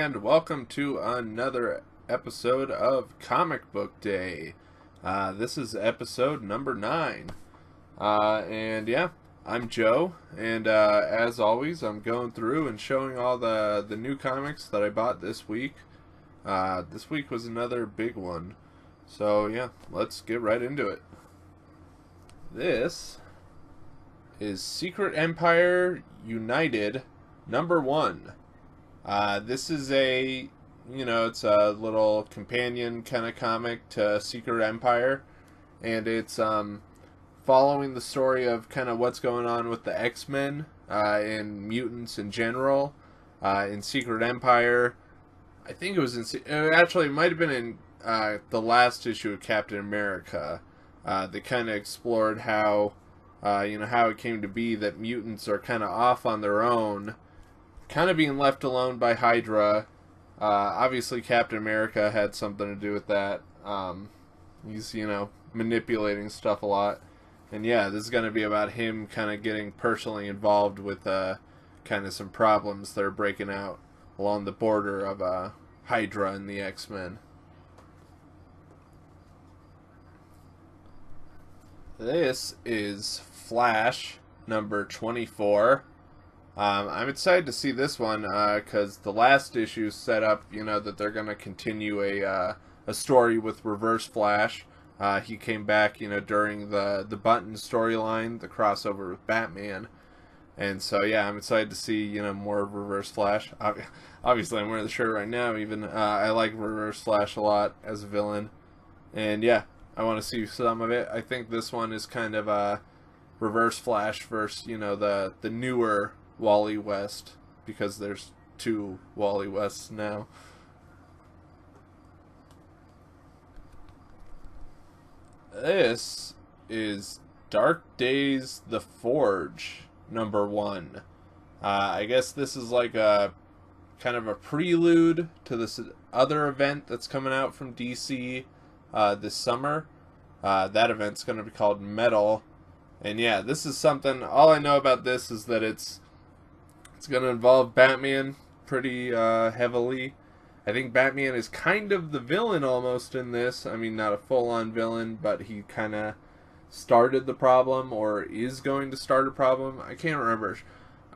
and welcome to another episode of Comic Book Day. This is episode number 9. And yeah, I'm Joe, and as always, I'm going through and showing all the new comics that I bought this week. This week was another big one. So yeah, let's get right into it. This is Secret Empire United number 1. This is it's a little companion kind of comic to Secret Empire, and it's following the story of kind of what's going on with the X-Men and mutants in general in Secret Empire. I think it was it might have been in the last issue of Captain America. They kind of explored how how it came to be that mutants are kind of off on their own, kind of being left alone by Hydra. Obviously Captain America had something to do with that. He's, manipulating stuff a lot. And yeah, this is going to be about him kind of getting personally involved with kind of some problems that are breaking out along the border of Hydra and the X-Men. This is Flash number 24. I'm excited to see this one because the last issue set up, that they're going to continue a story with Reverse Flash. He came back, during the Button storyline, the crossover with Batman. And so, yeah, I'm excited to see, more of Reverse Flash. Obviously, I'm wearing the shirt right now. Even I like Reverse Flash a lot as a villain. And, yeah, I want to see some of it. I think this one is kind of a Reverse Flash versus, the newer Wally West, because there's 2 Wally Wests now. This is Dark Days The Forge number 1. I guess this is like a kind of a prelude to this other event that's coming out from DC this summer. That event's going to be called Metal. And yeah, this is something, all I know about this is that it's going to involve Batman pretty heavily. I think Batman is kind of the villain almost in this. I mean, not a full-on villain, but he kind of started the problem or is going to start a problem. I can't remember.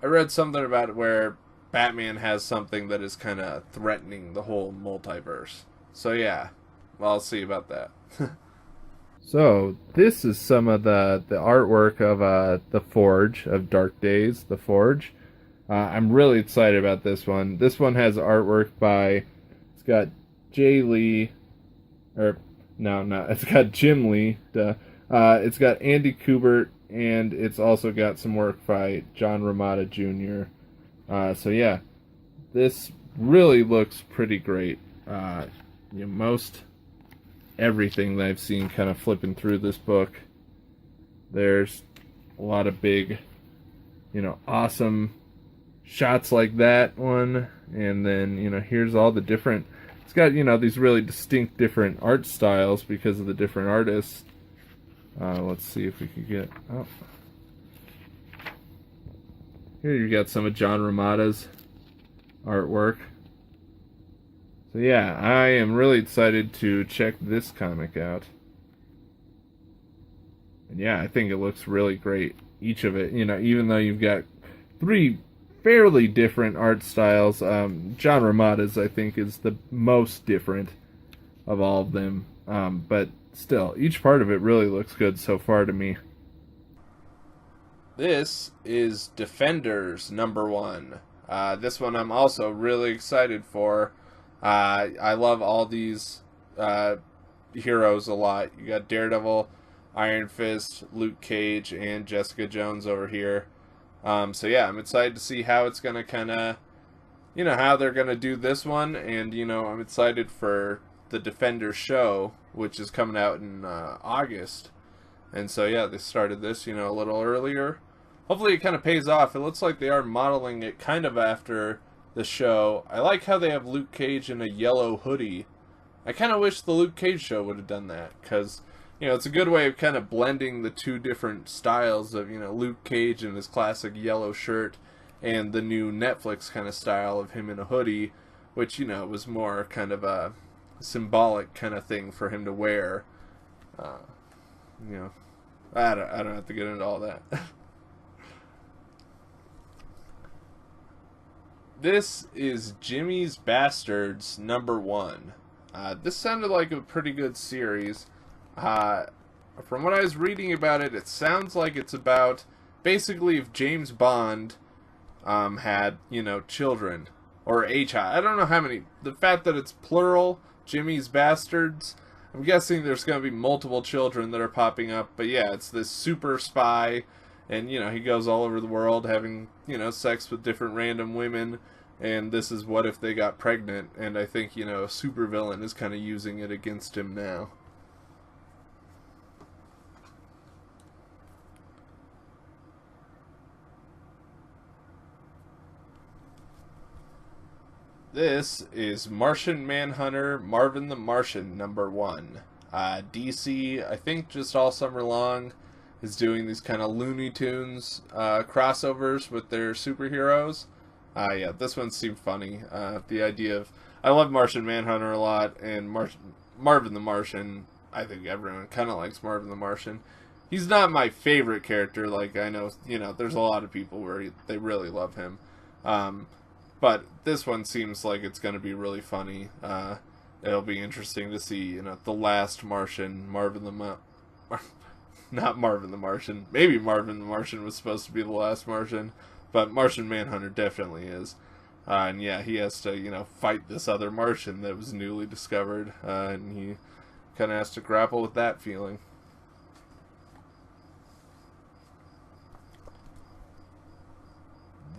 I read something about it where Batman has something that is kind of threatening the whole multiverse. So yeah, well, I'll see about that. So, this is some of the artwork of The Forge, of Dark Days, The Forge. I'm really excited about this one. This one has artwork by, it's got Jim Lee. It's got Andy Kubert, and it's also got some work by John Romita Jr. So yeah, this really looks pretty great. Most everything that I've seen kind of flipping through this book, there's a lot of big, awesome shots like that one, and then here's all the different, it's got these really distinct different art styles because of the different artists. Let's see if we can get here you got some of John Romita's artwork. So yeah, I am really excited to check this comic out. And yeah, I think it looks really great, each of it, even though you've got 3 fairly different art styles. John Romita's, I think, is the most different of all of them. But still, each part of it really looks good so far to me. This is Defenders number 1. This one I'm also really excited for. I love all these heroes a lot. You got Daredevil, Iron Fist, Luke Cage, and Jessica Jones over here. So yeah, I'm excited to see how it's going to kind of, how they're going to do this one. And, I'm excited for the Defenders show, which is coming out in August. And so yeah, they started this, a little earlier. Hopefully it kind of pays off. It looks like they are modeling it kind of after the show. I like how they have Luke Cage in a yellow hoodie. I kind of wish the Luke Cage show would have done that, because it's a good way of kind of blending the 2 different styles of, Luke Cage in his classic yellow shirt and the new Netflix kind of style of him in a hoodie which, was more kind of a symbolic kind of thing for him to wear. I don't have to get into all that. This is Jimmy's Bastards #1. This sounded like a pretty good series. From what I was reading about it, it sounds like it's about basically if James Bond had, children or a child. I don't know how many. The fact that it's plural, Jimmy's Bastards, I'm guessing there's going to be multiple children that are popping up. But yeah, it's this super spy, and, he goes all over the world having, sex with different random women. And this is what if they got pregnant. And I think, a supervillain is kind of using it against him now. This is Martian Manhunter, Marvin the Martian #1. DC, I think just all summer long, is doing these kind of Looney Tunes crossovers with their superheroes. Yeah, this one seemed funny. The idea of... I love Martian Manhunter a lot, and Marvin the Martian, I think everyone kind of likes Marvin the Martian. He's not my favorite character, like I know, there's a lot of people where they really love him. But this one seems like it's going to be really funny. It'll be interesting to see, the last Martian, not Marvin the Martian. Maybe Marvin the Martian was supposed to be the last Martian, but Martian Manhunter definitely is. And yeah, he has to, fight this other Martian that was newly discovered, and he kind of has to grapple with that feeling.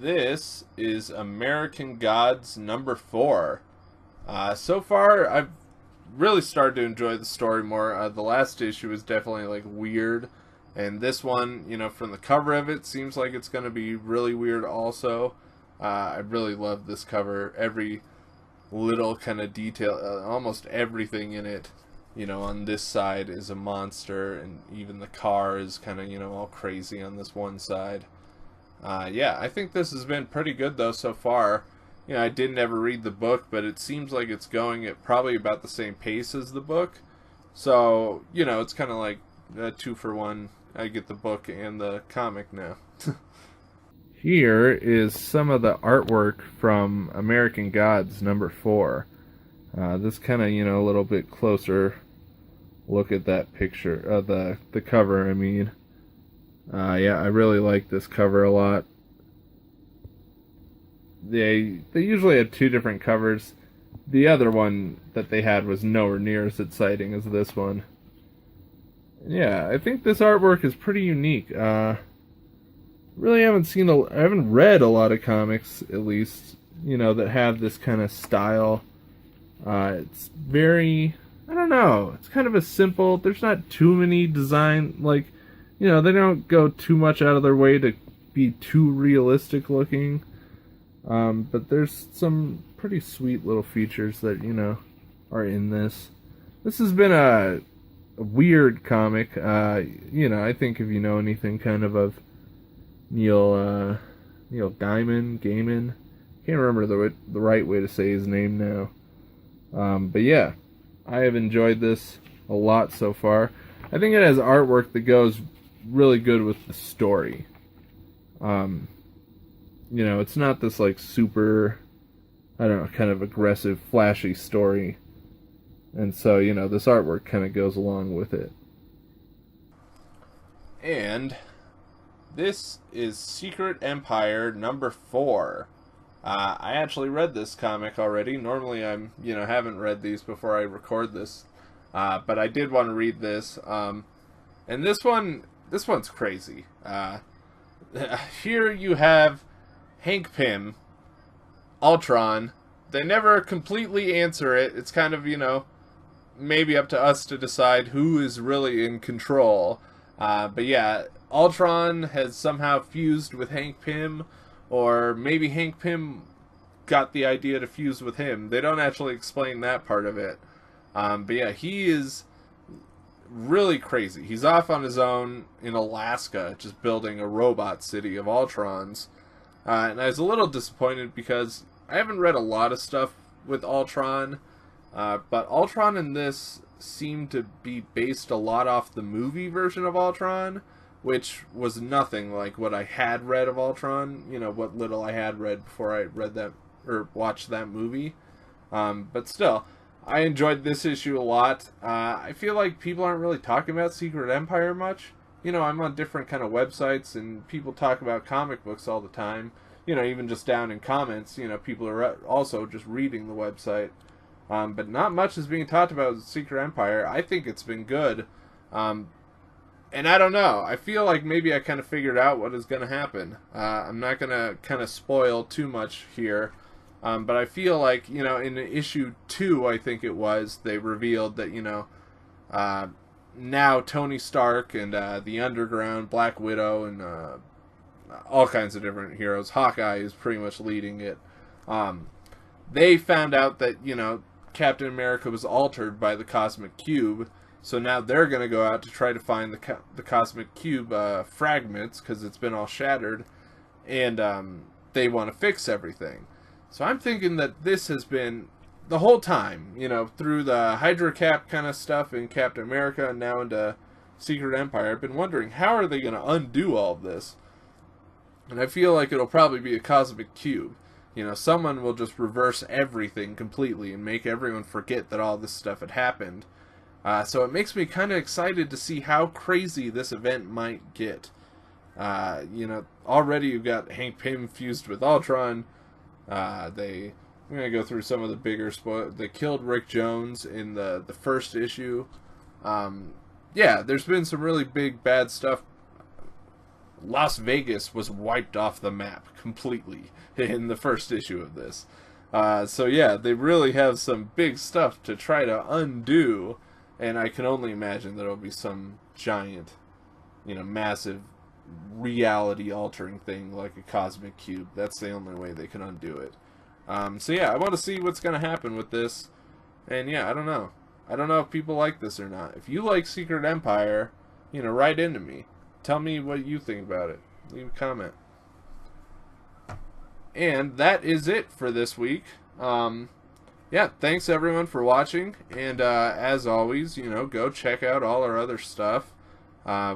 This is American Gods #4. So far, I've really started to enjoy the story more. The last issue was definitely, weird. And this one, from the cover of it, seems like it's going to be really weird also. I really love this cover. Every little kind of detail, almost everything in it, on this side is a monster. And even the car is kind of, all crazy on this one side. Yeah, I think this has been pretty good, though, so far. I didn't ever read the book, but it seems like it's going at probably about the same pace as the book. So, it's kind of like a 2-for-1. I get the book and the comic now. Here is some of the artwork from American Gods #4. This kind of, a little bit closer look at that picture, the cover, I mean. Yeah, I really like this cover a lot. They usually had 2 different covers. The other one that they had was nowhere near as exciting as this one. Yeah, I think this artwork is pretty unique. Really I haven't read a lot of comics, at least, that have this kind of style. It's very, I don't know, it's kind of a simple, there's not too many design, they don't go too much out of their way to be too realistic looking. But there's some pretty sweet little features that, are in this. This has been a weird comic. I think if you know anything kind of Neil Gaiman. Can't remember the right way to say his name now. But yeah, I have enjoyed this a lot so far. I think it has artwork that goes really good with the story. It's not this super, I don't know, kind of aggressive, flashy story. And so, this artwork kind of goes along with it. And this is Secret Empire #4. I actually read this comic already. Normally I'm, haven't read these before I record this. But I did want to read this. And this one's crazy. Here you have Hank Pym, Ultron. They never completely answer it. It's kind of, maybe up to us to decide who is really in control. But yeah, Ultron has somehow fused with Hank Pym, or maybe Hank Pym got the idea to fuse with him. They don't actually explain that part of it. But yeah, he is really crazy. He's off on his own in Alaska, just building a robot city of Ultrons. And I was a little disappointed because I haven't read a lot of stuff with Ultron, but Ultron in this seemed to be based a lot off the movie version of Ultron, which was nothing like what I had read of Ultron, you know, what little I had read before I read that or watched that movie. But still, I enjoyed this issue a lot. I feel like people aren't really talking about Secret Empire much. You know, I'm on different kind of websites and people talk about comic books all the time. You know, even just down in comments, you know, people are also just reading the website. But not much is being talked about Secret Empire. I think it's been good. And I don't know. I feel like maybe I kind of figured out what is going to happen. I'm not going to kind of spoil too much here. But I feel like, you know, in issue 2, I think it was, they revealed that, you know, now Tony Stark and the Underground, Black Widow, and all kinds of different heroes. Hawkeye is pretty much leading it. They found out that, you know, Captain America was altered by the Cosmic Cube, so now they're going to go out to try to find the Cosmic Cube fragments, because it's been all shattered, and they want to fix everything. So I'm thinking that this has been, the whole time, you know, through the Hydra Cap kind of stuff in Captain America, and now into Secret Empire, I've been wondering, how are they going to undo all of this? And I feel like it'll probably be a Cosmic Cube. You know, someone will just reverse everything completely and make everyone forget that all this stuff had happened. So it makes me kind of excited to see how crazy this event might get. You know, already you've got Hank Pym fused with Ultron. I'm going to go through some of the bigger spoilers. They killed Rick Jones in the first issue. Yeah, there's been some really big bad stuff. Las Vegas was wiped off the map completely in the first issue of this. So yeah, they really have some big stuff to try to undo, and I can only imagine there will be some giant, you know, massive reality-altering thing like a Cosmic Cube. That's the only way they can undo it. So yeah, I want to see what's going to happen with this, and yeah, I don't know. I don't know if people like this or not. If you like Secret Empire, you know, write into me. Tell me what you think about it. Leave a comment. And that is it for this week. Yeah, thanks everyone for watching. And as always, you know, go check out all our other stuff.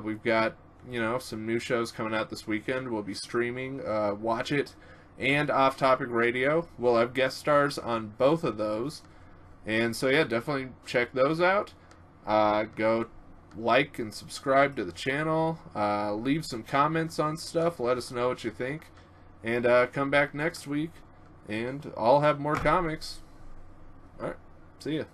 We've got, you know, some new shows coming out this weekend. We'll be streaming Watch It and Off Topic Radio. We'll have guest stars on both of those. And so yeah, definitely check those out. Go like and subscribe to the channel, leave some comments on stuff, let us know what you think, and come back next week and I'll have more comics. Alright, see ya.